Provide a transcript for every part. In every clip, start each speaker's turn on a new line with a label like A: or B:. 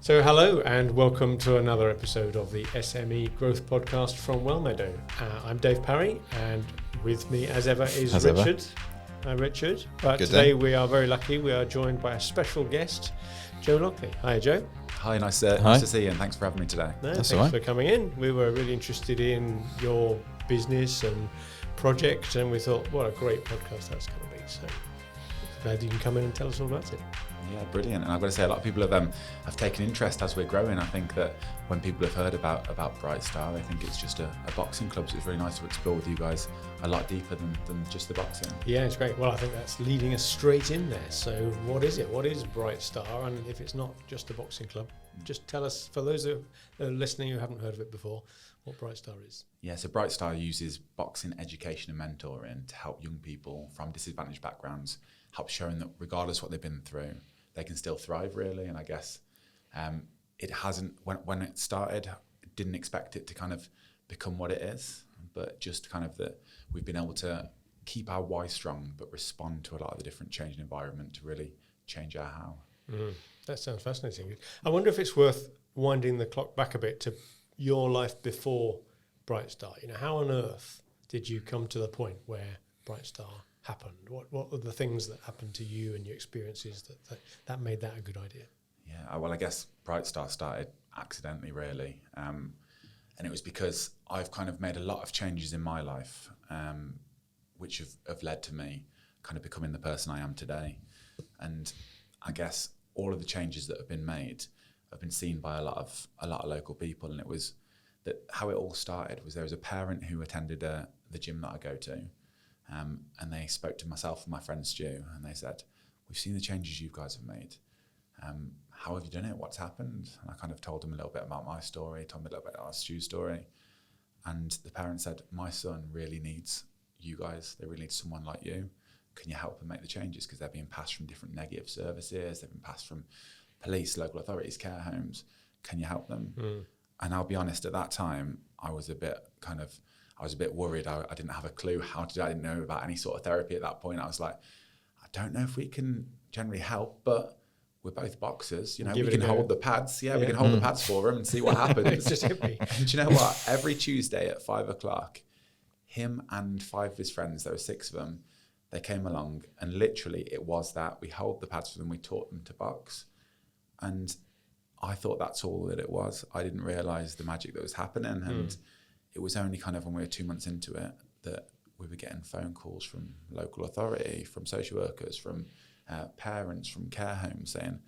A: So hello and welcome to another episode of the SME Growth Podcast from Wellmeadow. I'm Dave Parry, and with me as ever is Richard. Hi Richard. But
B: Good
A: today
B: day.
A: we are very lucky. We are joined by a special guest, Joe Lockley. Hi Joe.
C: Hi, nice to see you, and thanks for having me today.
A: No,
B: That's
A: thanks
B: all right.
A: for coming in. We were really interested in your business and project, and we thought, what a great podcast that's going to be. So glad you can come in and tell us all about it.
C: Yeah, brilliant. And I've got to say, a lot of people have taken interest as we're growing. I think that when people have heard about Brightstar, they think it's just a boxing club. So it's really nice to explore with you guys a lot deeper than just the boxing.
A: Yeah, it's great. Well, I think that's leading us straight in there. So what is it? What is Brightstar? And if it's not just a boxing club, just tell us, for those who are listening who haven't heard of it before, what Brightstar is.
C: Yeah, so Brightstar uses boxing education and mentoring to help young people from disadvantaged backgrounds, help showing that regardless what they've been through, they can still thrive, really. And I guess it hasn't, when it started, didn't expect it to kind of become what it is, but just kind of that we've been able to keep our why strong, but respond to a lot of the different changing environment to really change our how.
A: That sounds fascinating. I wonder if it's worth winding the clock back a bit to your life before Brightstar. You know, how on earth did you come to the point where Brightstar happened? What were the things that happened to you and your experiences that made that a good idea?
C: Yeah, well, I guess Brightstar started accidentally, really. And it was because I've kind of made a lot of changes in my life, which have led to me kind of becoming the person I am today. And I guess all of the changes that have been made have been seen by a lot of local people. And it was that how it all started was there was a parent who attended the gym that I go to. And they spoke to myself and my friend Stu, and they said, "We've seen the changes you guys have made. How have you done it? What's happened?" And I kind of told them a little bit about my story, told them a little bit about Stu's story. And the parents said, "My son really needs you guys. They really need someone like you. Can you help them make the changes? Because they're being passed from different negative services. They've been passed from police, local authorities, care homes. Can you help them?" And I'll be honest, at that time, I was a bit worried. I didn't have a clue how to do it. I didn't know about any sort of therapy at that point. I was like, I don't know if we can generally help, but we're both boxers. You know, we can hold the pads. Yeah, we can hold the pads for them and see what happens.
A: Just hit me.
C: And do you know what? Every Tuesday at 5:00, him and 5 of his friends, there were 6 of them, they came along, and literally it was that. We held the pads for them. We taught them to box. And I thought that's all that it was. I didn't realise the magic that was happening. And it was only kind of when we were 2 months into it that we were getting phone calls from local authority, from social workers, from parents, from care homes saying,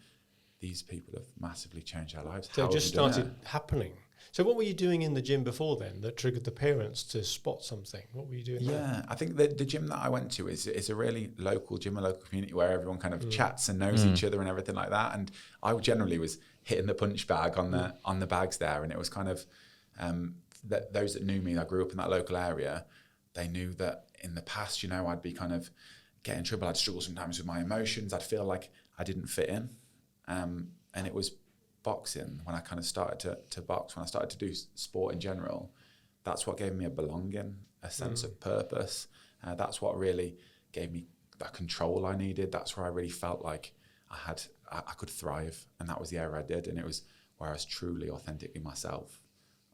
C: these people have massively changed our lives.
A: So it just started happening. So what were you doing in the gym before then that triggered the parents to spot something? What were you doing there?
C: Yeah, I think the gym that I went to is a really local gym, a local community where everyone kind of chats and knows each other and everything like that. And I generally was hitting the punch bag on the bags there, and it was kind of that those that knew me, I grew up in that local area, they knew that in the past, you know, I'd be kind of getting in trouble. I'd struggle sometimes with my emotions. I'd feel like I didn't fit in. And it was boxing, when I kind of started to box, when I started to do sport in general, that's what gave me a belonging, a sense of purpose. That's what really gave me that control I needed. That's where I really felt like I could thrive. And that was the area I did. And it was where I was truly authentically myself.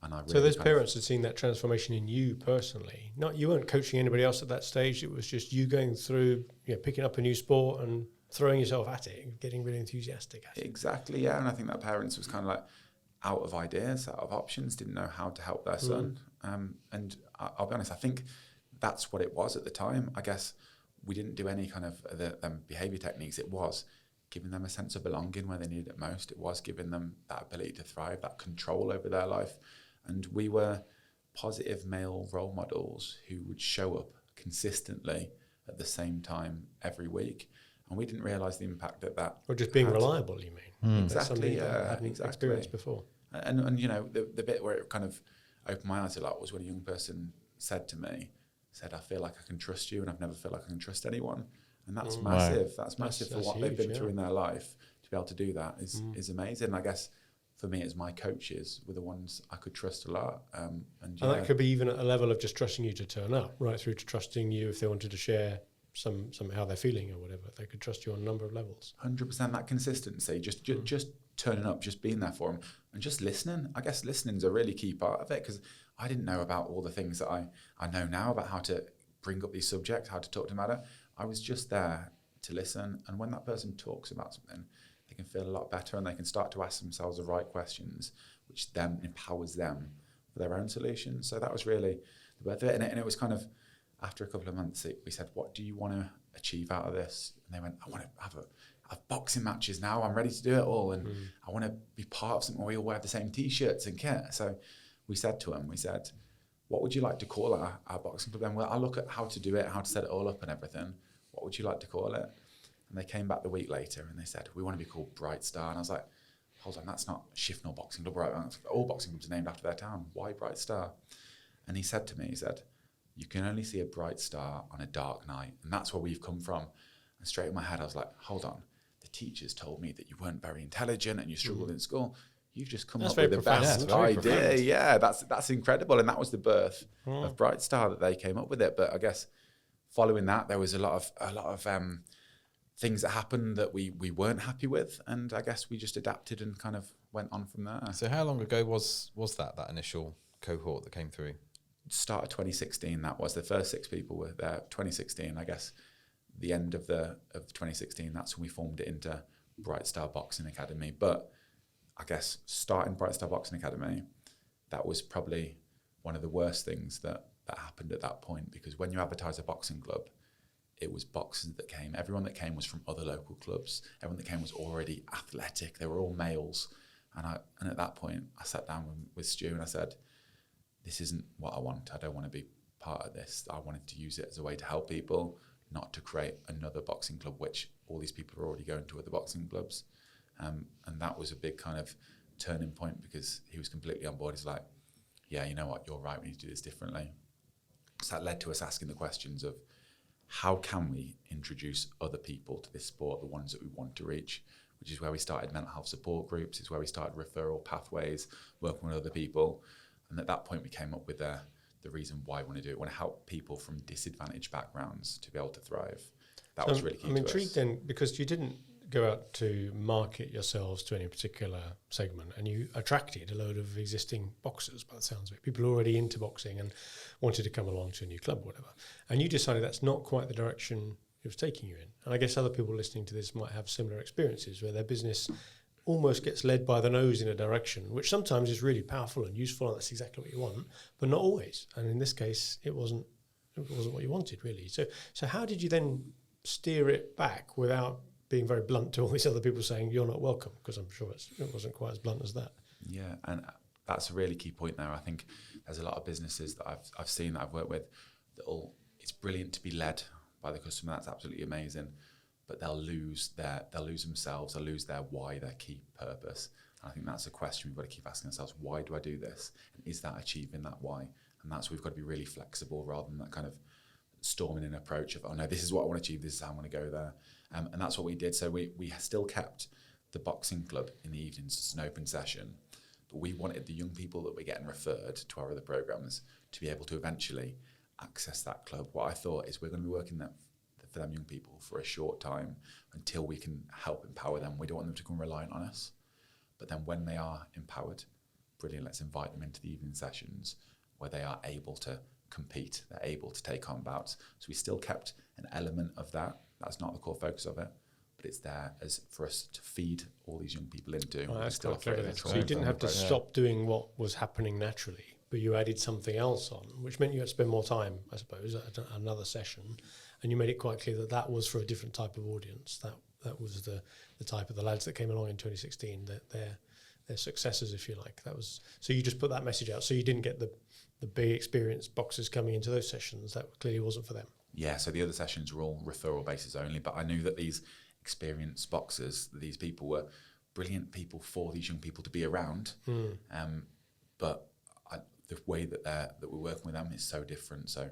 C: And I really
A: so those parents had seen that transformation in you personally. You weren't coaching anybody else at that stage. It was just you going through, picking up a new sport and throwing yourself at it and getting really enthusiastic at it.
C: Exactly, yeah. And I think that parents was kind of like out of ideas, out of options, didn't know how to help their son. And I'll be honest, I think that's what it was at the time. I guess we didn't do any kind of the behaviour techniques. It was giving them a sense of belonging where they needed it most. It was giving them that ability to thrive, that control over their life. And we were positive male role models who would show up consistently at the same time every week. And we didn't realise the impact that
A: Or just being reliable, you mean?
C: Exactly,
A: yeah. I hadn't experienced before.
C: And you know, the bit where it kind of opened my eyes a lot was when a young person said to me, I feel like I can trust you, and I've never felt like I can trust anyone. And that's massive.
A: Wow.
C: That's massive for what
A: huge,
C: they've been through in their life. To be able to do that is amazing. And I guess for me, as my coaches were the ones I could trust a lot. And
A: that could be even at a level of just trusting you to turn up, right through to trusting you if they wanted to share some how they're feeling or whatever. They could trust you on a number of levels.
C: 100%, that consistency, just turning up, just being there for them, and just listening. I guess listening's a really key part of it, because I didn't know about all the things that I know now about how to bring up these subjects, how to talk to them about it. I was just there to listen, and when that person talks about something, they can feel a lot better, and they can start to ask themselves the right questions, which then empowers them for their own solutions. So that was really the birth of it. And it was kind of, after a couple of months, we said, what do you want to achieve out of this? And they went, I want to have boxing matches now. I'm ready to do it all. And I want to be part of something where we all wear the same T-shirts and kit. So we said to them, what would you like to call our boxing club then? Well, I'll look at how to do it, how to set it all up and everything. What would you like to call it? And they came back the week later and they said, we want to be called Brightstar. And I was like, hold on, that's not Shifnal Boxing Club, right? All boxing clubs are named after their town. Why Brightstar? And he said to me, you can only see a bright star on a dark night. And that's where we've come from. And straight in my head, I was like, hold on. The teachers told me that you weren't very intelligent and you struggled in school. You've just come up with the best idea. Yeah, that's incredible. And that was the birth of Brightstar, that they came up with it. But I guess following that, there was a lot of things that happened that we weren't happy with. And I guess we just adapted and kind of went on from there.
B: So how long ago was that initial cohort that came through?
C: Start of 2016, that was. The first 6 people were there. 2016, I guess, the end of 2016, that's when we formed it into Brightstar Boxing Academy. But I guess starting Brightstar Boxing Academy, that was probably one of the worst things that happened at that point, because when you advertise a boxing club, it was boxers that came. Everyone that came was from other local clubs. Everyone that came was already athletic. They were all males. And at that point, I sat down with Stu and I said, this isn't what I want. I don't want to be part of this. I wanted to use it as a way to help people, not to create another boxing club, which all these people are already going to other boxing clubs. And that was a big kind of turning point, because he was completely on board. He's like, yeah, you know what, you're right, we need to do this differently. So that led to us asking the questions of, how can we introduce other people to this sport, the ones that we want to reach, which is where we started mental health support groups, is where we started referral pathways, working with other people. And at that point, we came up with the reason why we want to do it. We want to help people from disadvantaged backgrounds to be able to thrive. That was really key to us.
A: I'm intrigued then, because you didn't go out to market yourselves to any particular segment, and you attracted a load of existing boxers, by the sounds of it, people already into boxing and wanted to come along to a new club or whatever. And you decided that's not quite the direction it was taking you in. And I guess other people listening to this might have similar experiences where their business almost gets led by the nose in a direction, which sometimes is really powerful and useful, and that's exactly what you want, but not always. And in this case, it wasn't what you wanted, really. So how did you then steer it back without being very blunt to all these other people saying you're not welcome? Because I'm sure it wasn't quite as blunt as that.
C: Yeah, and that's a really key point there. I think there's a lot of businesses that I've seen, that I've worked with, it's brilliant to be led by the customer. That's absolutely amazing. But they'll lose themselves, they'll lose their why, their key purpose. And I think that's a question we've got to keep asking ourselves: why do I do this? And is that achieving that why? And that's where we've got to be really flexible, rather than that kind of storming in approach of, oh no, this is what I want to achieve, this is how I want to go there. And that's what we did. So we still kept the boxing club in the evenings as an open session, but we wanted the young people that were getting referred to our other programs to be able to eventually access that club. What I thought is, we're going to be working for them young people for a short time until we can help empower them. We don't want them to become reliant on us. But then when they are empowered, brilliant, let's invite them into the evening sessions where they are able to compete, they're able to take on bouts. So we still kept an element of that. That's not the core focus of it, but it's there as for us to feed all these young people into.
A: Oh, that's quite clever. So you didn't have to stop doing what was happening naturally, but you added something else on, which meant you had to spend more time, I suppose, at another session. And you made it quite clear that was for a different type of audience. That was the type of the lads that came along in 2016, that their successors, if you like. So you just put that message out. So you didn't get the big experienced boxers coming into those sessions. That clearly wasn't for them.
C: Yeah, so the other sessions were all referral basis only, but I knew that these experienced boxers, these people were brilliant people for these young people to be around. But the way that we're working with them is so different. So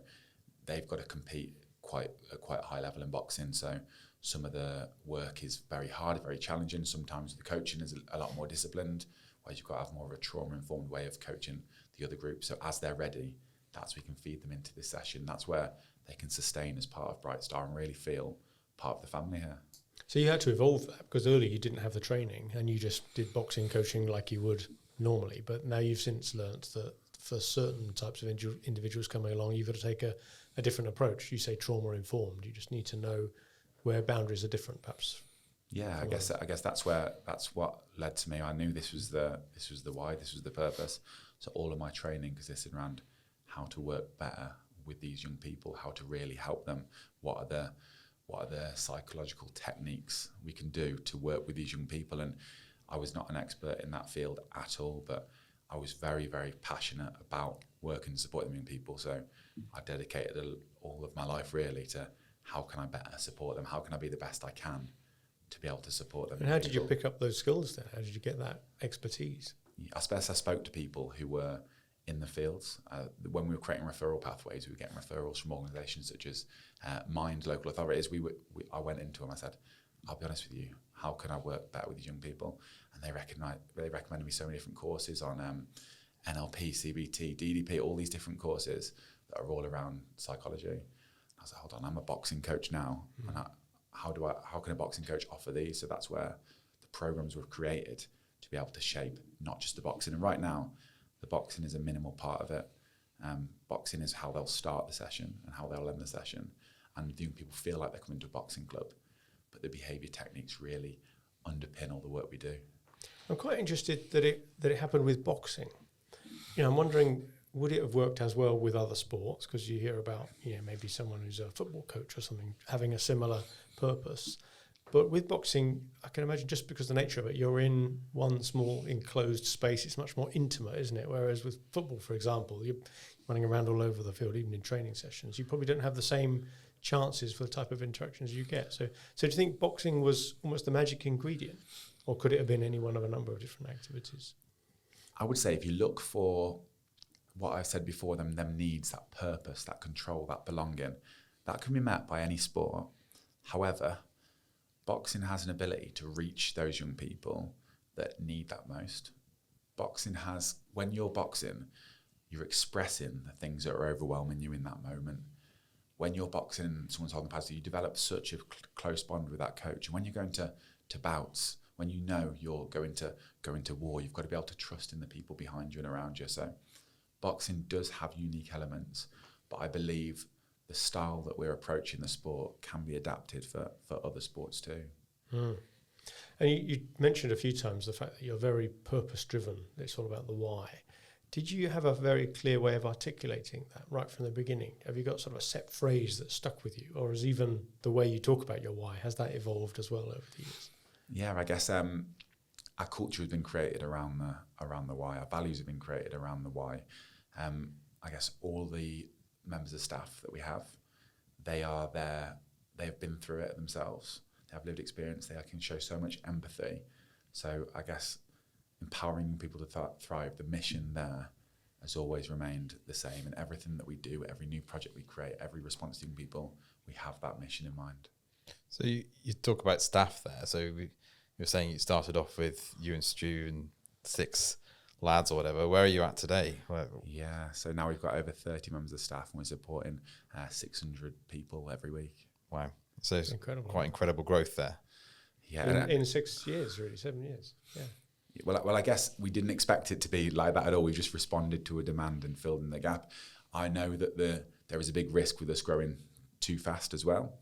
C: they've got to compete at quite a high level in boxing. So some of the work is very hard, very challenging. Sometimes the coaching is a lot more disciplined, whereas you've got to have more of a trauma-informed way of coaching the other group. So as they're ready, that's where we can feed them into this session. That's where they can sustain as part of Brightstar and really feel part of the family here.
A: So you had to evolve that, because earlier you didn't have the training and you just did boxing coaching like you would normally. But now you've since learnt that for certain types of individuals coming along, you've got to take a different approach. You say trauma informed. You just need to know where boundaries are different, perhaps.
C: Yeah, I guess that's what led to me. I knew this was the why, this was the purpose. So all of my training consisted around how to work better with these young people, how to really help them. What are the psychological techniques we can do to work with these young people? And I was not an expert in that field at all, but I was very, very passionate about working and supporting young people. So I dedicated all of my life really to how can I better support them? How can I be the best I can to be able to support them?
A: And how did you pick up those skills then? How did you get that expertise?
C: I suppose I spoke to people who were in the fields. When we were creating referral pathways, we were getting referrals from organisations such as Mind, local authorities. I went into them, I said, I'll be honest with you, how can I work better with these young people? And they recommended me so many different courses on NLP, CBT, DDP, all these different courses that are all around psychology. I was like, hold on, I'm a boxing coach now. And how can a boxing coach offer these? So that's where the programs were created to be able to shape not just the boxing. And right now, the boxing is a minimal part of it. Boxing is how they'll start the session and how they'll end the session. And the young people feel like they're coming to a boxing club, but the behaviour techniques really underpin all the work we do. I'm
A: quite interested that it happened with boxing. I'm wondering, would it have worked as well with other sports? Because you hear about, maybe someone who's a football coach or something having a similar purpose. But with boxing, I can imagine just because of the nature of it, you're in one small enclosed space. It's much more intimate, isn't it? Whereas with football, for example, you're running around all over the field, even in training sessions. You probably don't have the same chances for the type of interactions you get. So do you think boxing was almost the magic ingredient? Or could it have been any one of a number of different activities?
C: I would say if you look for what I said before, them needs, that purpose, that control, that belonging, that can be met by any sport. However, boxing has an ability to reach those young people that need that most. Boxing has, when you're boxing, you're expressing the things that are overwhelming you in that moment. When you're boxing and someone's holding the pads, you develop such a close bond with that coach. And when you're going to bouts, when you know you're going to war, you've got to be able to trust in the people behind you and around you. So boxing does have unique elements, but I believe the style that we're approaching the sport can be adapted for other sports too.
A: Mm. And you mentioned a few times the fact that you're very purpose-driven. It's all about the why. Did you have a very clear way of articulating that right from the beginning? Have you got sort of a set phrase that stuck with you? Or is even the way you talk about your why, has that evolved as well over the years?
C: Yeah, I guess our culture has been created around the why. Our values have been created around the why. I guess all the members of staff that we have, they are there, they've been through it themselves, they have lived experience, they can show so much empathy. So I guess empowering people to thrive, the mission there has always remained the same. And everything that we do, every new project we create, every response to young people, we have that mission in mind.
B: So you talk about staff there. So you're saying you started off with you and Stu and 6 lads or whatever. Where are you at today?
C: Yeah, so now we've got over 30 members of staff and we're supporting 600 people every week.
B: Wow. So it's
A: incredible.
B: Quite incredible growth there.
C: Yeah,
A: in 6 years, really, 7 years. Yeah.
C: Well, I guess we didn't expect it to be like that at all. We just responded to a demand and filled in the gap. I know that there is a big risk with us growing too fast as well.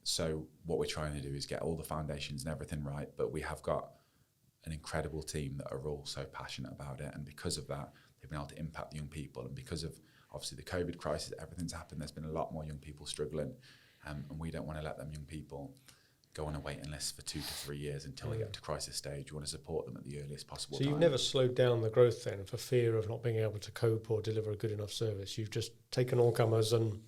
C: So what we're trying to do is get all the foundations and everything right, but we have got an incredible team that are all so passionate about it. And because of that, they've been able to impact the young people. And because of, obviously, the COVID crisis, everything's happened. There's been a lot more young people struggling. And we don't want to let them young people go on a waiting list for 2 to 3 years until they get to crisis stage. We want to support them at the earliest possible time.
A: So you've never slowed down the growth then for fear of not being able to cope or deliver a good enough service. You've just taken all comers and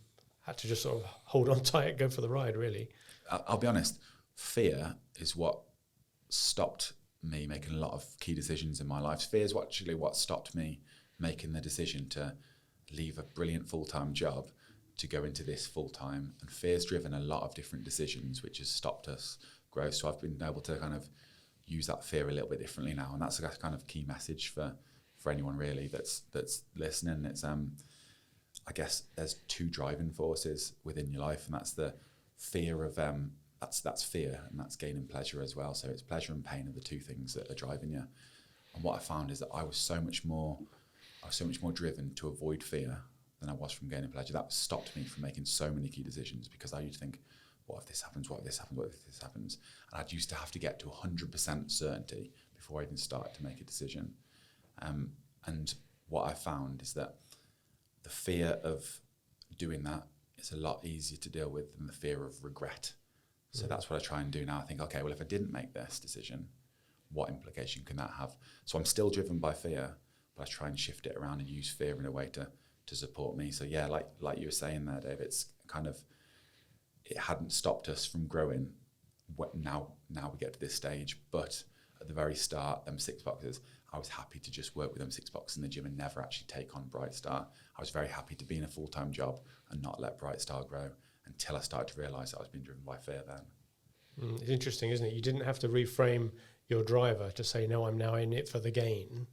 A: had to just sort of hold on tight, go for the ride, really.
C: I'll be honest, fear is what stopped me making a lot of key decisions in my life. Fear is actually what stopped me making the decision to leave a brilliant full-time job to go into this full-time. And fear's driven a lot of different decisions, which has stopped us growth. So I've been able to kind of use that fear a little bit differently now. And that's a kind of key message for anyone really that's listening. It's I guess there's 2 driving forces within your life, and that's the fear of that's fear, and that's gaining pleasure as well. So it's pleasure and pain are the two things that are driving you. And what I found is that I was so much more driven to avoid fear than I was from gaining pleasure. That stopped me from making so many key decisions, because I used to think, what if this happens? What if this happens? What if this happens? And I used to have to get to 100% certainty before I even started to make a decision. And what I found is that the fear of doing that is a lot easier to deal with than the fear of regret. So that's what I try and do now. I think, okay, well, if I didn't make this decision, what implication can that have? So I'm still driven by fear, but I try and shift it around and use fear in a way to support me. So yeah, like you were saying there, Dave, it's kind of, it hadn't stopped us from growing. Now we get to this stage, but at the very start, them 6 boxes, I was happy to just work with them 6 boxes in the gym and never actually take on Brightstar. I was very happy to be in a full-time job and not let Brightstar grow until I started to realise that I was being driven by fear then.
A: It's interesting, isn't it? You didn't have to reframe your driver to say, no, I'm now in it for the gain.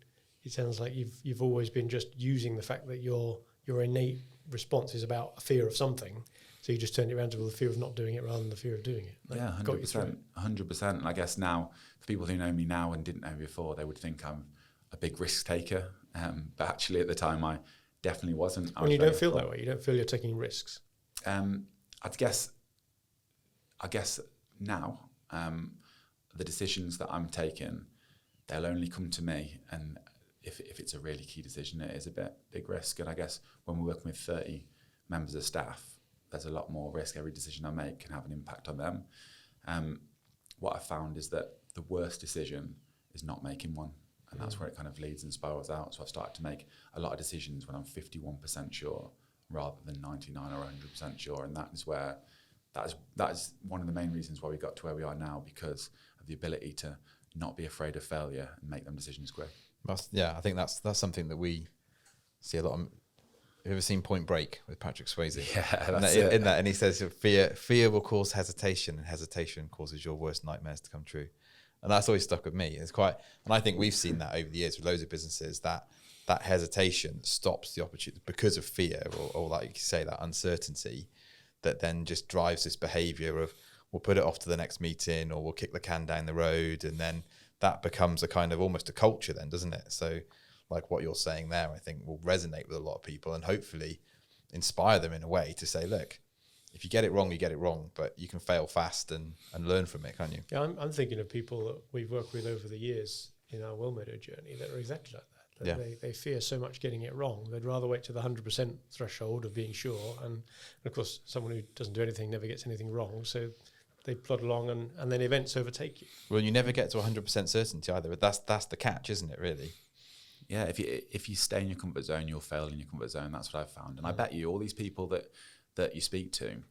A: It sounds like you've always been just using the fact that your innate response is about a fear of something. So you just turned it around to the fear of not doing it rather than the fear of doing it.
C: Yeah, 100%. 100%. And I guess now, for people who know me now and didn't know me before, they would think I'm a big risk taker. But actually, at the time, I definitely wasn't.
A: When you don't feel that way, you don't feel you're taking risks.
C: I guess now, the decisions that I'm taking, they'll only come to me. And if it's a really key decision, it is a big risk. And I guess when we're working with 30 members of staff, there's a lot more risk. Every decision I make can have an impact on them. What I found is that the worst decision is not making one. And that's where it kind of leads and spirals out. So I've started to make a lot of decisions when I'm 51% sure rather than 99 or 100% sure. And that is one of the main reasons why we got to where we are now, because of the ability to not be afraid of failure and make them decisions quick.
B: I think that's something that we see a lot of. Have you ever seen Point Break with Patrick Swayze?
C: Yeah,
B: in that, and he says fear will cause hesitation, and hesitation causes your worst nightmares to come true. And that's always stuck with me. It's quite, and I think we've seen that over the years with loads of businesses, that hesitation stops the opportunity because of fear, or like you say, that uncertainty, that then just drives this behaviour of, we'll put it off to the next meeting, or we'll kick the can down the road, and then that becomes a kind of almost a culture then, doesn't it? So like what you're saying there, I think will resonate with a lot of people and hopefully inspire them in a way to say, look, if you get it wrong, you get it wrong, but you can fail fast and learn from it, can't you?
A: Yeah, I'm thinking of people that we've worked with over the years in our Wellmeadow journey that are exactly like that. They fear so much getting it wrong. They'd rather wait to the 100% threshold of being sure. And of course, someone who doesn't do anything never gets anything wrong. So they plod along and then events overtake you.
B: Well, you never get to 100% certainty either. But that's the catch, isn't it, really?
C: Yeah, if you stay in your comfort zone, you'll fail in your comfort zone. That's what I've found. And I bet you all these people that you speak to,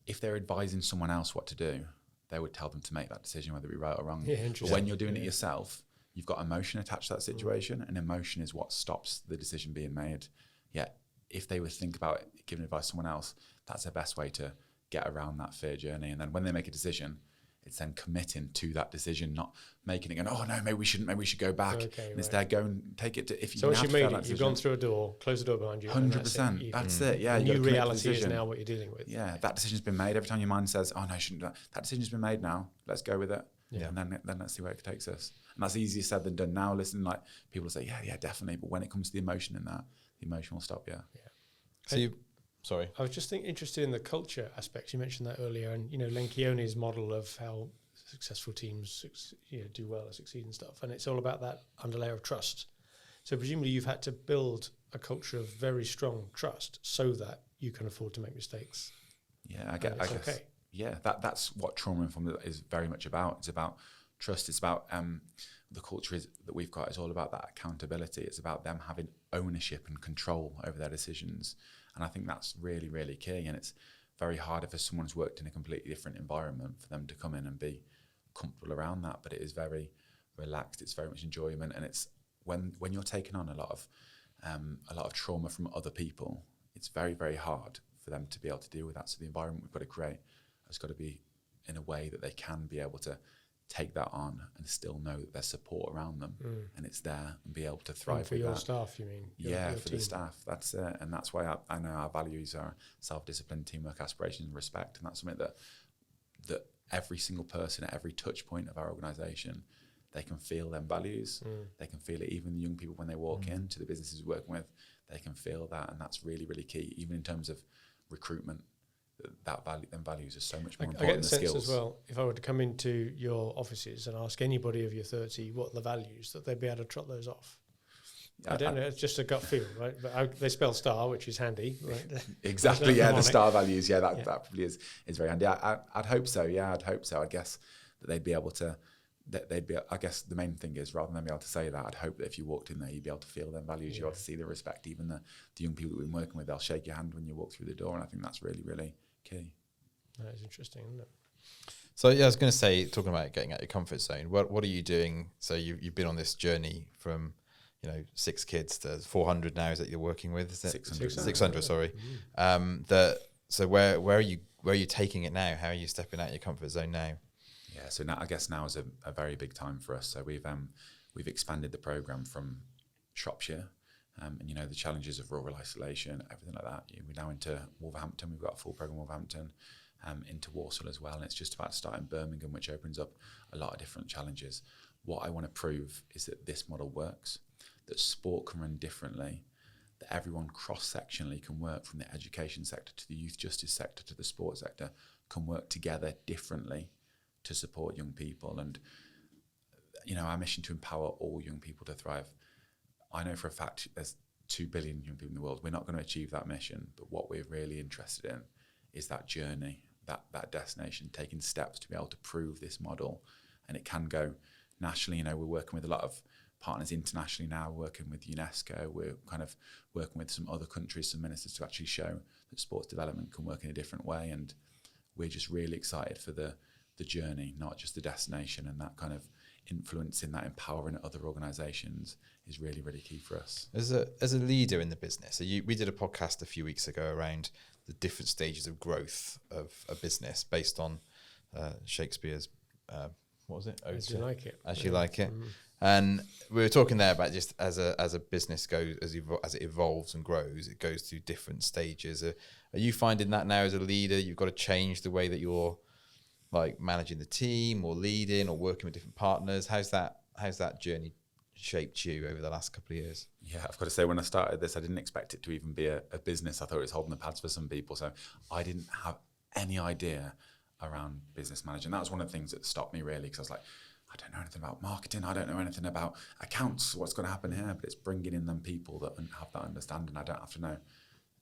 C: if they're advising someone else what to do, they would tell them to make that decision, whether it be right or wrong.
A: Yeah, interesting.
C: But when you're doing it yourself, you've got emotion attached to that situation, and emotion is what stops the decision being made. Yeah, if they would think about giving advice to someone else, that's the best way to get around that fear journey. And then when they make a decision, it's then committing to that decision, not making it going, oh no, maybe we should go back.
A: Okay,
C: and instead go and take it to, if you
A: so once you've made it,
C: decision,
A: you've gone through a door, close the door behind you.
C: 100%. That's it. Yeah.
A: The new reality is now what you're dealing with.
C: Yeah. That decision's been made. Every time your mind says, oh no, I shouldn't do that. That decision's been made now. Let's go with it.
A: Yeah.
C: And then let's see where it takes us. And that's easier said than done now. Listen, like people say, yeah, definitely. But when it comes to the emotion in that, the emotion will stop. Yeah.
B: So sorry.
A: I was just interested in the culture aspects. You mentioned that earlier, and Lencioni's model of how successful teams do well or succeed and stuff, and it's all about that underlayer of trust. So presumably you've had to build a culture of very strong trust so that you can afford to make mistakes.
C: Yeah, I guess. Okay. Yeah, that's what trauma informed is very much about. It's about trust. It's about the culture that we've got is all about that accountability. It's about them having ownership and control over their decisions. And I think that's really, really key. And it's very hard if someone's worked in a completely different environment for them to come in and be comfortable around that. But it is very relaxed. It's very much enjoyment. And it's when you're taking on a lot of trauma from other people, it's very, very hard for them to be able to deal with that. So the environment we've got to create has got to be in a way that they can be able to take that on and still know that there's support around them and it's there and be able to thrive
A: and for
C: with
A: your
C: that.
A: staff, you mean?
C: Your for
A: team.
C: the staff, that's it. And that's why I know our values are self-discipline, teamwork, aspiration and respect. And that's something that every single person at every touch point of our organisation, they can feel them values. They can feel it. Even the young people, when they walk into the businesses we're working with, they can feel that, and that's really, really key. Even in terms of recruitment, them values are so much more important
A: I get
C: than
A: the
C: the
A: sense
C: skills.
A: as well, if I were to come into your offices and ask anybody of your 30 what are the values, that they'd be able to trot those off. I don't know, it's just a gut feel, right? But they spell STAR, which is handy, right?
C: Exactly, yeah, the STAR values, that probably is very handy. I'd hope so, I'd hope so. I guess that they'd be able to, I guess the main thing is, rather than be able to say that, I'd hope that if you walked in there, you'd be able to feel them values, you'd be able to see the respect. Even the young people that we've been working with, they'll shake your hand when you walk through the door, and I think that's really, really key.
A: That is interesting, isn't it?
B: So I was going to say, talking about getting out of your comfort zone, what are you doing? So you've been on this journey from 6 kids to 400 now, is that you're working with? Is it 600, sorry. So where are you taking it now? How are you stepping out of your comfort zone now?
C: Yeah, so now, I guess now is a very big time for us. So we've expanded the program from Shropshire, and the challenges of rural isolation, everything like that. We're now into Wolverhampton. We've got a full program in Wolverhampton, into Walsall as well, and it's just about to start in Birmingham, which opens up a lot of different challenges. What I want to prove is that this model works, that sport can run differently, that everyone cross-sectionally can work, from the education sector to the youth justice sector to the sports sector, can work together differently to support young people. And our mission to empower all young people to thrive. I know for a fact there's 2 billion young people in the world. We're not going to achieve that mission, but what we're really interested in is that journey, that destination, taking steps to be able to prove this model. And it can go nationally. We're working with a lot of partners internationally now, working with UNESCO. We're kind of working with some other countries, some ministers, to actually show that sports development can work in a different way. And we're just really excited for the journey, not just the destination, and that kind of influencing, that empowering other organisations is really, really key for us.
B: As a leader in the business, we did a podcast a few weeks ago around the different stages of growth of a business based on Shakespeare's, what was it?
A: As You Like It.
B: As You Like It. And we were talking there about just as a business goes, as it evolves and grows, it goes through different stages. Are you finding that now as a leader, you've got to change the way that you're managing the team or leading or working with different partners? How's that journey shaped you over the last couple of years?
C: Yeah, I've got to say, when I started this, I didn't expect it to even be a business. I thought it was holding the pads for some people. So I didn't have any idea around business management. That was one of the things that stopped me, really, because I was like, I don't know anything about marketing. I don't know anything about accounts. What's going to happen here? But it's bringing in them people that have that understanding. I don't have to know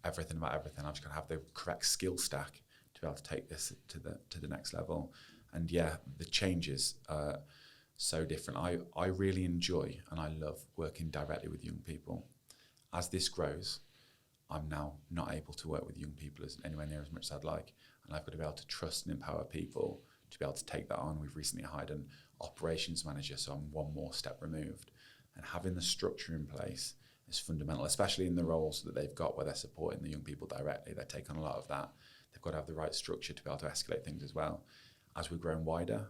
C: everything about everything. I'm just going to have the correct skill stack to be able to take this to the next level. And yeah, the changes are so different. I really enjoy and I love working directly with young people. As this grows, I'm now not able to work with young people anywhere near as much as I'd like. And I've got to be able to trust and empower people to be able to take that on. We've recently hired an operations manager, so I'm one more step removed. And having the structure in place is fundamental, especially in the roles that they've got where they're supporting the young people directly. They take on a lot of that. They've got to have the right structure to be able to escalate things as well. As we're growing wider,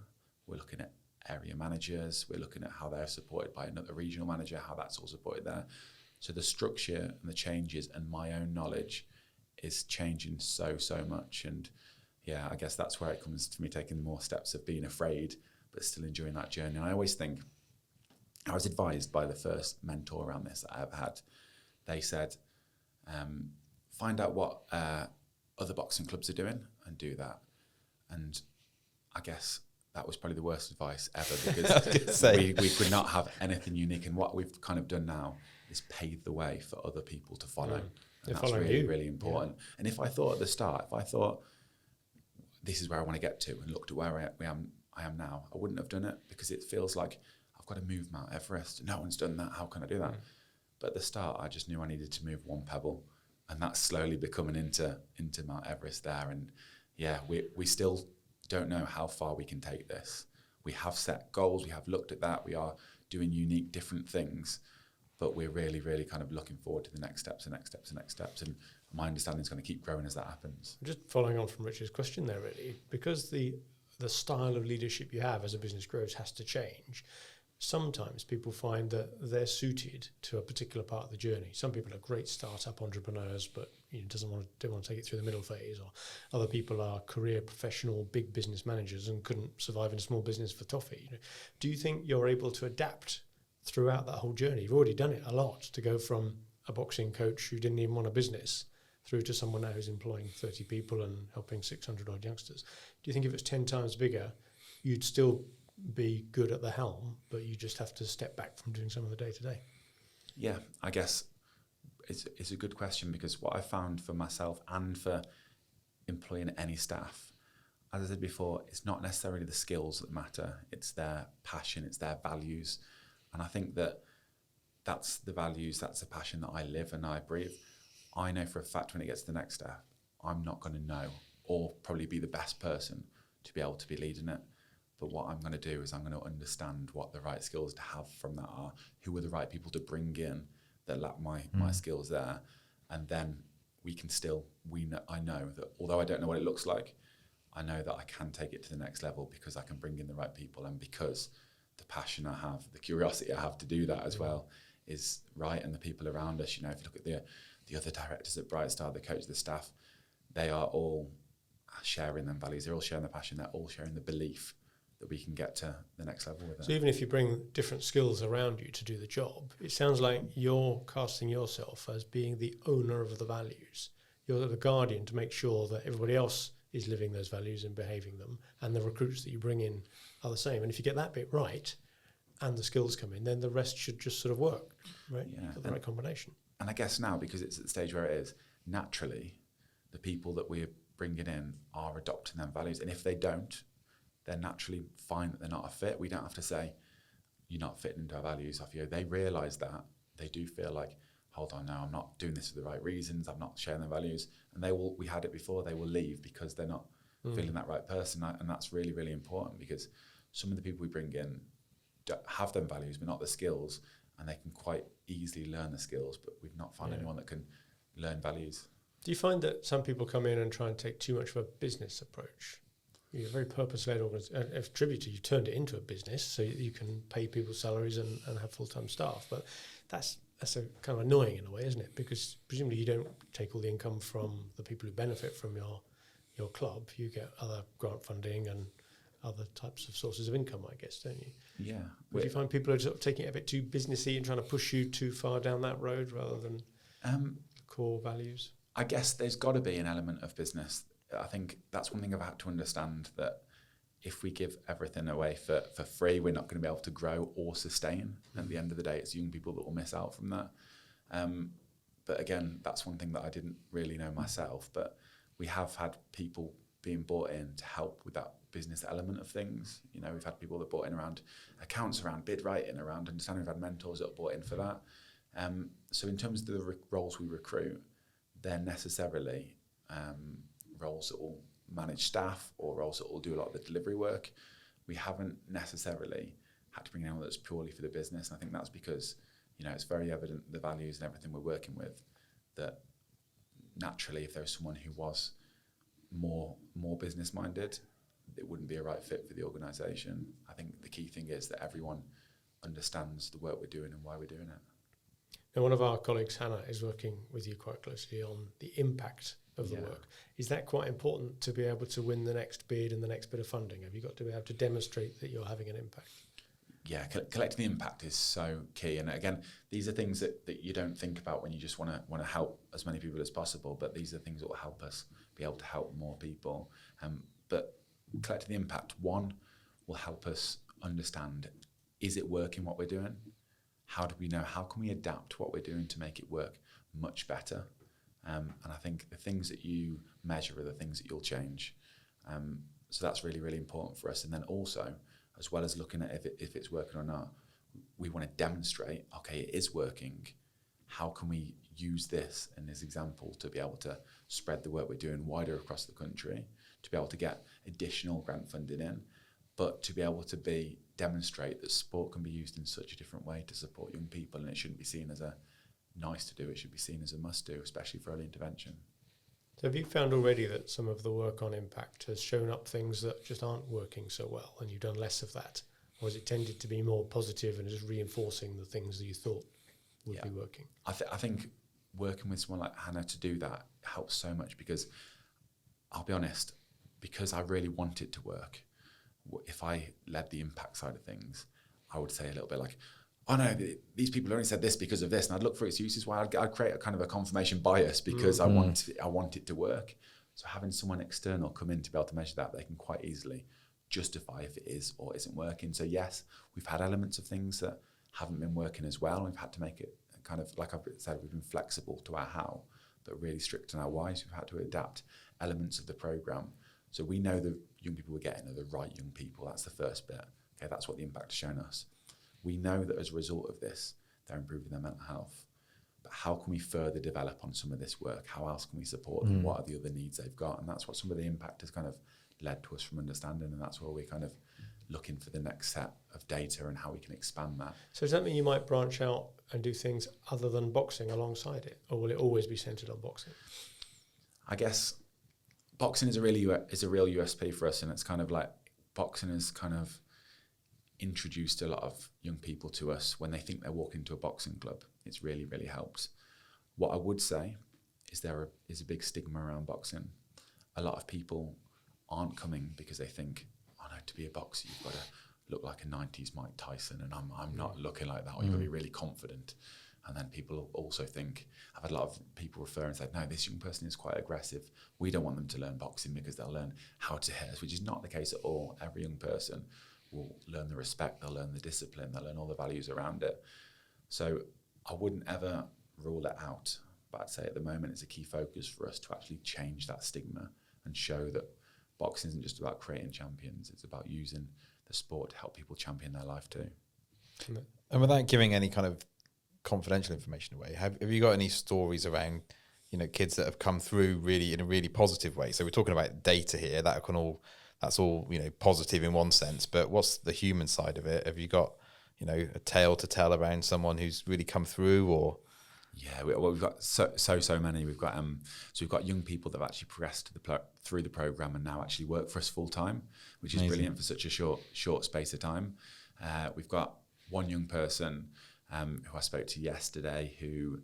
C: we're looking at area managers. We're looking at how they're supported by another regional manager, how that's all supported there. So the structure and the changes and my own knowledge is changing so much. And yeah, I guess that's where it comes to me taking more steps of being afraid, but still enjoying that journey. And I always think, I was advised by the first mentor around this that I ever had. They said, find out what other boxing clubs are doing and do that. And I guess that was probably the worst advice ever, because we could not have anything unique. And what we've kind of done now is pave the way for other people to follow. And that's really, really important. Yeah. And if I thought at the start, this is where I want to get to, and looked at where I am now, I wouldn't have done it, because it feels like I've got to move Mount Everest. No one's done that. How can I do that? But at the start, I just knew I needed to move one pebble, and that's slowly becoming into Mount Everest there. And yeah, we still don't know how far we can take this. We have set goals. We have looked at that. We are doing unique, different things, but we're really, really kind of looking forward to the next steps. And my understanding is going to keep growing as that happens.
A: Just following on from Richard's question there, really, because the style of leadership you have as a business grows has to change. Sometimes people find that they're suited to a particular part of the journey. Some people are great startup entrepreneurs, but don't want to take it through the middle phase, or other people are career professional big business managers and couldn't survive in a small business for toffee. Do you think you're able to adapt throughout that whole journey? You've already done it a lot, to go from a boxing coach who didn't even want a business through to someone now who's employing 30 people and helping 600 odd youngsters. Do you think if it's 10 times bigger, you'd still be good at the helm, but you just have to step back from doing some of the day-to-day?
C: Yeah, I guess it's a good question, because what I found for myself and for employing any staff, as I said before, it's not necessarily the skills that matter, it's their passion, it's their values. And I think that's the values, that's the passion that I live and I breathe. I know for a fact when it gets to the next step, I'm not going to know or probably be the best person to be able to be leading it. But what I'm going to do is I'm going to understand what the right skills to have from that are, who are the right people to bring in that lack my skills there. And then I know that although I don't know what it looks like, I know that I can take it to the next level because I can bring in the right people, and because the passion I have, the curiosity I have to do that as well is right. And the people around us, if you look at the other directors at Brightstar, the coach, the staff, they are all sharing them values. They're all sharing the passion. They're all sharing the belief that we can get to the next level with it.
A: So even if you bring different skills around you to do the job, it sounds like you're casting yourself as being the owner of the values. You're the guardian to make sure that everybody else is living those values and behaving them, and the recruits that you bring in are the same. And if you get that bit right and the skills come in, then the rest should just sort of work, right?
C: Yeah.
A: The right combination.
C: And I guess now, because it's at the stage where it is, naturally, the people that we're bringing in are adopting them values. And if they don't, they're naturally fine that they're not a fit. We don't have to say, you're not fitting into our values, off you. They realise that. They do feel like, hold on now, I'm not doing this for the right reasons, I'm not sharing their values. And we had it before, they will leave because they're not feeling that right person. And that's really, really important, because some of the people we bring in don't have them values but not the skills, and they can quite easily learn the skills, but we've not found anyone that can learn values.
A: Do you find that some people come in and try and take too much of a business approach? You're a very purpose-led organisation. If Tributor, you turned it into a business so you can pay people salaries and have full-time staff. But that's a kind of annoying in a way, isn't it? Because presumably you don't take all the income from the people who benefit from your club. You get other grant funding and other types of sources of income, I guess, don't you?
C: Yeah.
A: Would you find people are sort of taking it a bit too businessy and trying to push you too far down that road rather than core values?
C: I guess there's got to be an element of business. I think that's one thing I've had to understand, that if we give everything away for free, we're not going to be able to grow or sustain. At the end of the day, it's young people that will miss out from that. But again, that's one thing that I didn't really know myself. But we have had people being brought in to help with that business element of things. We've had people that brought in around accounts, around bid writing, around understanding. We've had mentors that are brought in for that. So in terms of the roles we recruit, they're necessarily roles that will manage staff or roles that will do a lot of the delivery work. We haven't necessarily had to bring anyone that's purely for the business. And I think that's because, it's very evident, the values and everything we're working with, that naturally if there was someone who was more business minded, it wouldn't be a right fit for the organisation. I think the key thing is that everyone understands the work we're doing and why we're doing it.
A: Now, one of our colleagues, Hannah, is working with you quite closely on the impact of the work. Is that quite important to be able to win the next bid and the next bit of funding? Have you got to be able to demonstrate that you're having an impact?
C: Yeah, collecting the impact is so key. And again, these are things that you don't think about when you just want to help as many people as possible, but these are things that will help us be able to help more people. But collecting the impact, one, will help us understand, is it working what we're doing? How do we know? How can we adapt what we're doing to make it work much better? And I think the things that you measure are the things that you'll change. So that's really, really important for us. And then also, as well as looking at if it's working or not, we want to demonstrate, okay, it is working. How can we use this and this example to be able to spread the work we're doing wider across the country, to be able to get additional grant funding in, but to be able to demonstrate that sport can be used in such a different way to support young people, and it shouldn't be seen as a nice to do, it should be seen as a must do, especially for early intervention.
A: So have you found already that some of the work on impact has shown up things that just aren't working so well, and you've done less of that? Or has it tended to be more positive and just reinforcing the things that you thought would be working?
C: I think working with someone like Hannah to do that helps so much, because I'll be honest, because I really want it to work, if I led the impact side of things, I would say a little bit like, oh no, these people only said this because of this, and I'd look for excuses why I'd create a kind of a confirmation bias because I want it to work. So having someone external come in to be able to measure that, they can quite easily justify if it is or isn't working. So yes, we've had elements of things that haven't been working as well. We've had to make it kind of, like I've said, we've been flexible to our how, but really strict on our why. So we've had to adapt elements of the program. So we know the young people we're getting are the right young people. That's the first bit. Okay, that's what the impact has shown us. We know that as a result of this, they're improving their mental health. But how can we further develop on some of this work? How else can we support them? What are the other needs they've got? And that's what some of the impact has kind of led to us from understanding. And that's where we're kind of looking for the next set of data and how we can expand that.
A: So does that mean you might branch out and do things other than boxing alongside it? Or will it always be centred on boxing?
C: I guess boxing is a real USP for us. And it's kind of like boxing is kind of introduced a lot of young people to us when they think they're walking to a boxing club. It's really, really helps. What I would say is there is a big stigma around boxing. A lot of people aren't coming because they think, oh no, to be a boxer, you've got to look like a 90s Mike Tyson, and I'm not looking like that, or you've got to be really confident. And then people also think, I've had a lot of people refer and say, no, this young person is quite aggressive. We don't want them to learn boxing because they'll learn how to hit us, which is not the case at all. Every young person will learn the respect, they'll learn the discipline, they'll learn all the values around it. So I wouldn't ever rule it out, but I'd say at the moment it's a key focus for us to actually change that stigma and show that boxing isn't just about creating champions, it's about using the sport to help people champion their life too.
B: And without giving any kind of confidential information away, have you got any stories around, kids that have come through really in a really positive way? So we're talking about data here, that's all positive in one sense, but what's the human side of it? Have you got a tale to tell around someone who's really come through? Or
C: yeah, we've got so many. We've got we've got young people that have actually progressed through the program and now actually work for us full time, which is brilliant for such a short space of time. We've got one young person who I spoke to yesterday who,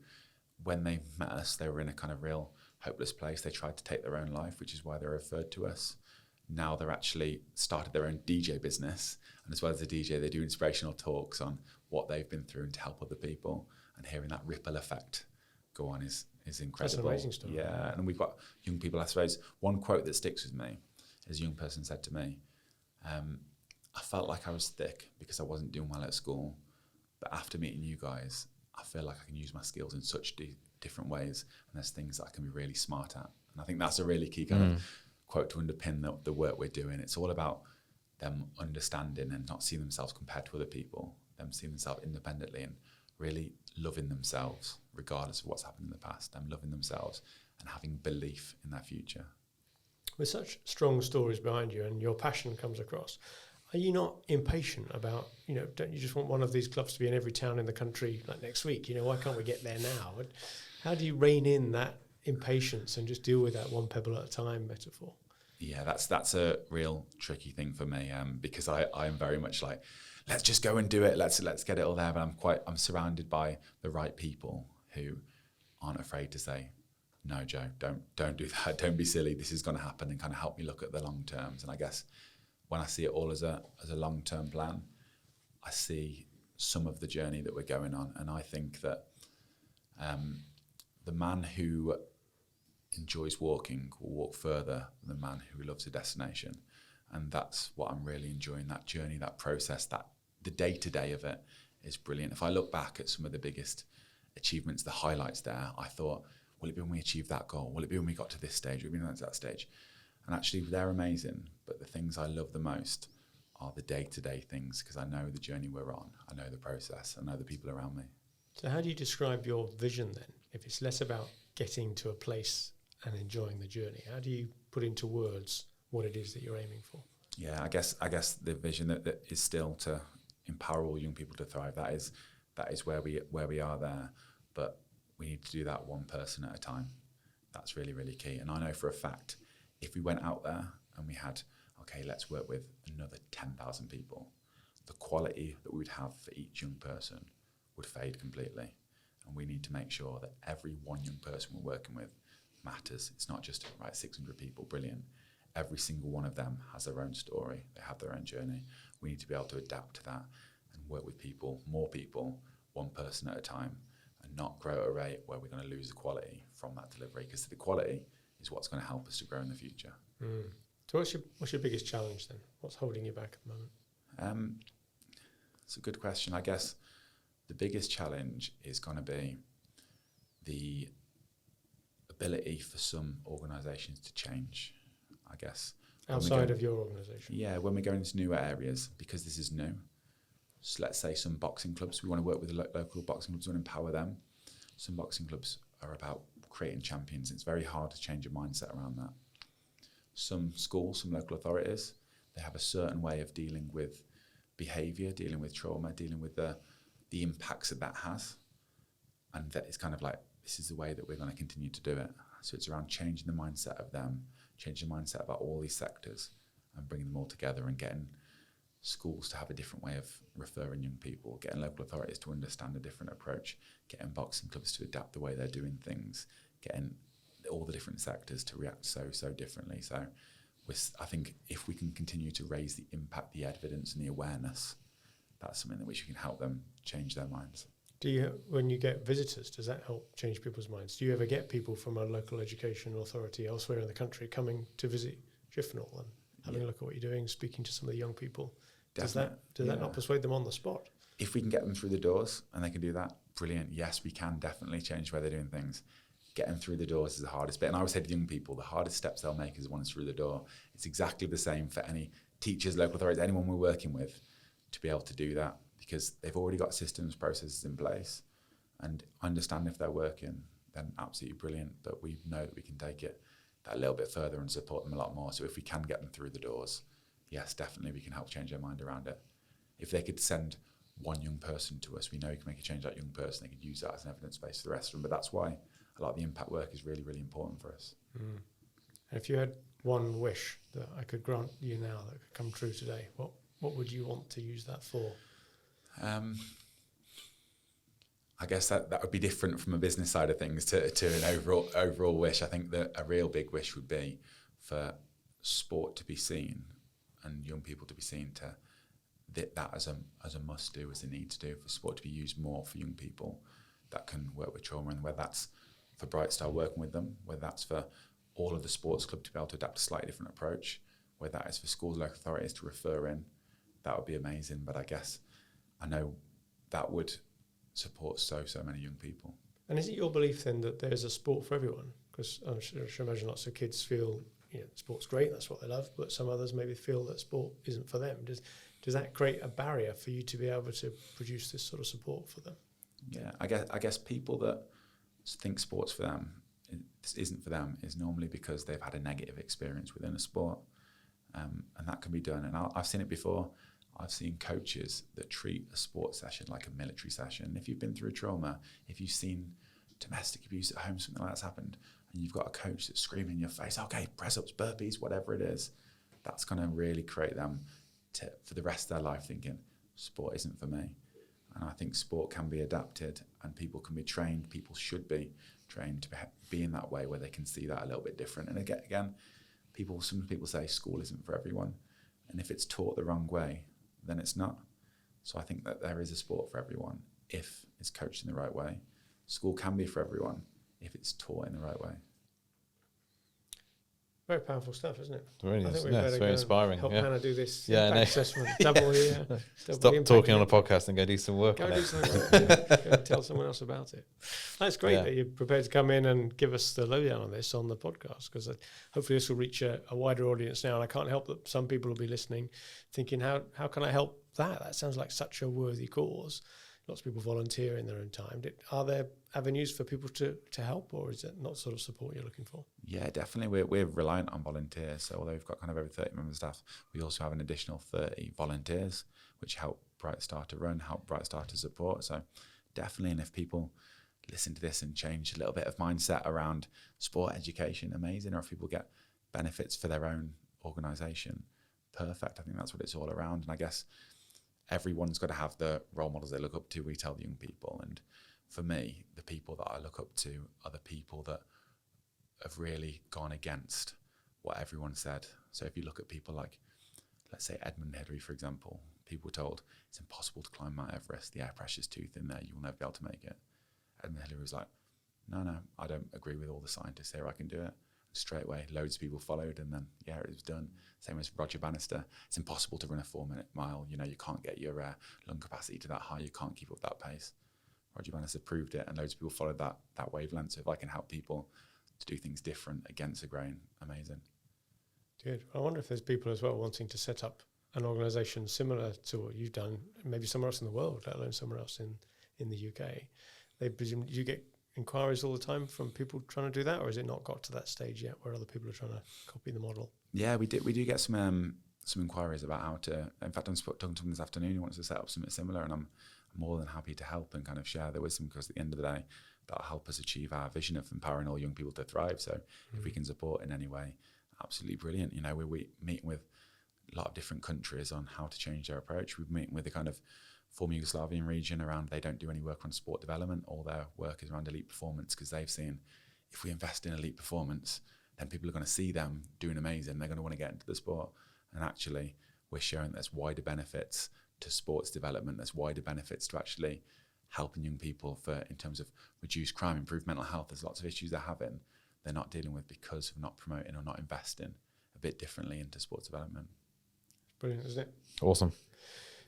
C: when they met us, they were in a kind of real hopeless place. They tried to take their own life, which is why they're referred to us. Now they're actually started their own DJ business, and as well as a DJ, they do inspirational talks on what they've been through and to help other people. And hearing that ripple effect go on is incredible.
A: That's an amazing story.
C: Yeah, and we've got young people. I suppose one quote that sticks with me is a young person said to me, "I felt like I was thick because I wasn't doing well at school, but after meeting you guys, I feel like I can use my skills in such different ways, and there's things that I can be really smart at." And I think that's a really key kind of quote to underpin the work we're doing. It's all about them understanding and not seeing themselves compared to other people, them seeing themselves independently and really loving themselves regardless of what's happened in the past, them loving themselves and having belief in their future.
A: With such strong stories behind you and your passion comes across, are you not impatient about, don't you just want one of these clubs to be in every town in the country like next week? Why can't we get there now? How do you rein in that impatience and just deal with that one pebble at a time metaphor?
C: Yeah, that's a real tricky thing for me, because I'm very much like, let's just go and do it. Let's get it all there. But I'm surrounded by the right people who aren't afraid to say, no, Joe, don't do that. Don't be silly. This is going to happen, and kind of help me look at the long terms. And I guess when I see it all as a long term plan, I see some of the journey that we're going on, and I think that the man who enjoys walking will walk further than the man who loves a destination. And that's what I'm really enjoying, that journey, that process, that the day-to-day of it is brilliant. If I look back at some of the biggest achievements, the highlights there, I thought, will it be when we achieved that goal? Will it be when we got to this stage? Will it be when we got to that stage? And actually they're amazing, but the things I love the most are the day-to-day things, because I know the journey we're on, I know the process, I know the people around me.
A: So how do you describe your vision then? If it's less about getting to a place and enjoying the journey, how do you put into words what it is that you're aiming for?
C: Yeah, I guess the vision that is still to empower all young people to thrive. That is where we are there, but we need to do that one person at a time. That's really, really key. And I know for a fact, if we went out there and we had, okay, let's work with another 10,000 people, the quality that we would have for each young person would fade completely. And we need to make sure that every one young person we're working with matters. It's not just, right, 600 people, brilliant. Every single one of them has their own story. They have their own journey. We need to be able to adapt to that and work with people, more people, one person at a time, and not grow at a rate where we're going to lose the quality from that delivery, because the quality is what's going to help us to grow in the future.
A: So what's your biggest challenge then? What's holding you back at the moment?
C: It's a good question. I guess the biggest challenge is going to be the ability for some organisations to change, I guess.
A: Outside of your organisation?
C: Yeah, when we go into newer areas, because this is new. So let's say some boxing clubs, we want to work with the local boxing clubs and empower them. Some boxing clubs are about creating champions. It's very hard to change a mindset around that. Some schools, some local authorities, they have a certain way of dealing with behaviour, dealing with trauma, dealing with the impacts that has. And that is kind of like, this is the way that we're going to continue to do it. So it's around changing the mindset of them, changing the mindset about all these sectors and bringing them all together and getting schools to have a different way of referring young people, getting local authorities to understand a different approach, getting boxing clubs to adapt the way they're doing things, getting all the different sectors to react so differently. So I think if we can continue to raise the impact, the evidence and the awareness, that's something that which can help them change their minds.
A: Do you, when you get visitors, does that help change people's minds? Do you ever get people from a local education authority elsewhere in the country coming to visit Shifnal and having a look at what you're doing, speaking to some of the young people? Does that not persuade them on the spot?
C: If we can get them through the doors and they can do that, brilliant. Yes, we can definitely change the way they're doing things. Getting through the doors is the hardest bit. And I always say to young people, the hardest steps they'll make is once through the door. It's exactly the same for any teachers, local authorities, anyone we're working with, to be able to do that, because they've already got systems, processes in place, and understand if they're working, then absolutely brilliant. But we know that we can take it that little bit further and support them a lot more. So if we can get them through the doors, yes, definitely we can help change their mind around it. If they could send one young person to us, we know we can make a change that young person. They could use that as an evidence base for the rest of them. But that's why a lot of the impact work is really, really important for us.
A: And if you had one wish that I could grant you now that could come true today, what would you want to use that for?
C: I guess that would be different from a business side of things to an overall wish. I think that a real big wish would be for sport to be seen and young people to be seen to that as a must do, as a need to do, for sport to be used more for young people that can work with trauma, and whether that's for Brightstar working with them, whether that's for all of the sports club to be able to adapt a slightly different approach, whether that is for schools, local authorities to refer in, that would be amazing. But I guess I know that would support so many young people.
A: And is it your belief then that there's a sport for everyone? Because I should imagine lots of kids feel sport's great, that's what they love, but some others maybe feel that sport isn't for them. Does that create a barrier for you to be able to produce this sort of support for them?
C: Yeah, I guess people that think sport's for them, this isn't for them, is normally because they've had a negative experience within a sport, and that can be done. And I've seen it before. I've seen coaches that treat a sports session like a military session. If you've been through trauma, if you've seen domestic abuse at home, something like that's happened, and you've got a coach that's screaming in your face, okay, press-ups, burpees, whatever it is, that's going to really create them for the rest of their life thinking, sport isn't for me. And I think sport can be adapted and people can be trained. People should be trained to be in that way where they can see that a little bit different. And again, some people say school isn't for everyone. And if it's taught the wrong way, then it's not. So I think that there is a sport for everyone if it's coached in the right way. School can be for everyone if it's taught in the right way.
A: Very powerful stuff, isn't it?
B: Really, it's very inspiring.
A: Help Hannah do this
B: impact
A: assessment. Double
B: Stop talking on a podcast and go do some work.
A: Go do some work. Go tell someone else about it. That's great that you're prepared to come in and give us the lowdown on this on the podcast, because hopefully this will reach a wider audience now. And I can't help that some people will be listening, thinking, how can I help that? That sounds like such a worthy cause. Lots of people volunteer in their own time. Are there avenues for people to help, or is it not sort of support you're looking for?
C: Yeah, definitely. We're reliant on volunteers. So although we've got kind of over 30 members of staff, we also have an additional 30 volunteers, which help Brightstar to run, help Brightstar to support. So definitely, and if people listen to this and change a little bit of mindset around sport education, amazing. Or if people get benefits for their own organisation, perfect. I think that's what it's all around. And I guess everyone's got to have the role models they look up to. We tell the young people, and for me, the people that I look up to are the people that have really gone against what everyone said. So if you look at people like, let's say Edmund Hillary, for example, people were told it's impossible to climb Mount Everest. The air pressure's too thin there. You will never be able to make it. Edmund Hillary was like, no, I don't agree with all the scientists here. I can do it. Straight away, loads of people followed, and then it was done. Same as Roger Bannister. It's impossible to run a 4-minute mile. You can't get your lung capacity to that high. You can't keep up that pace. Roger Bannister proved it, and loads of people followed that wavelength. So if I can help people to do things different against the grain, amazing.
A: Good. I wonder if there's people as well wanting to set up an organisation similar to what you've done, maybe somewhere else in the world, let alone somewhere else in the UK. They presume you get inquiries all the time from people trying to do that, or has it not got to that stage yet where other people are trying to copy the model?
C: Yeah, we do get some inquiries about how to. In fact, I'm talking to him this afternoon who wants to set up something similar, and I'm more than happy to help and kind of share the wisdom, because at the end of the day, that'll help us achieve our vision of empowering all young people to thrive. So if we can support in any way, absolutely brilliant. We're meeting with a lot of different countries on how to change their approach. We're meeting with the kind of former Yugoslavian region around, they don't do any work on sport development. All their work is around elite performance, because they've seen if we invest in elite performance, then people are going to see them doing amazing. They're going to want to get into the sport. And actually, we're showing there's wider benefits to sports development. There's wider benefits to actually helping young people in terms of reduce crime, improve mental health. There's lots of issues they're having, they're not dealing with because of not promoting or not investing a bit differently into sports development.
A: Brilliant, isn't it?
B: Awesome.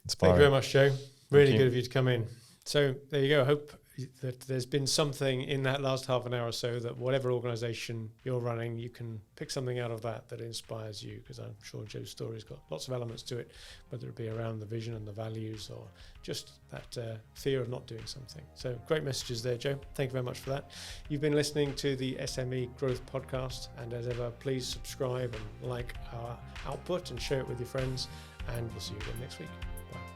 B: Inspiring.
A: Thank you very much, Joe. Really good of you to come in. So there you go. I hope that there's been something in that last half an hour or so that whatever organisation you're running, you can pick something out of that inspires you, because I'm sure Joe's story's got lots of elements to it, whether it be around the vision and the values or just that fear of not doing something. So great messages there, Joe. Thank you very much for that. You've been listening to the SME Growth Podcast, and as ever, please subscribe and like our output and share it with your friends, and we'll see you again next week. Bye.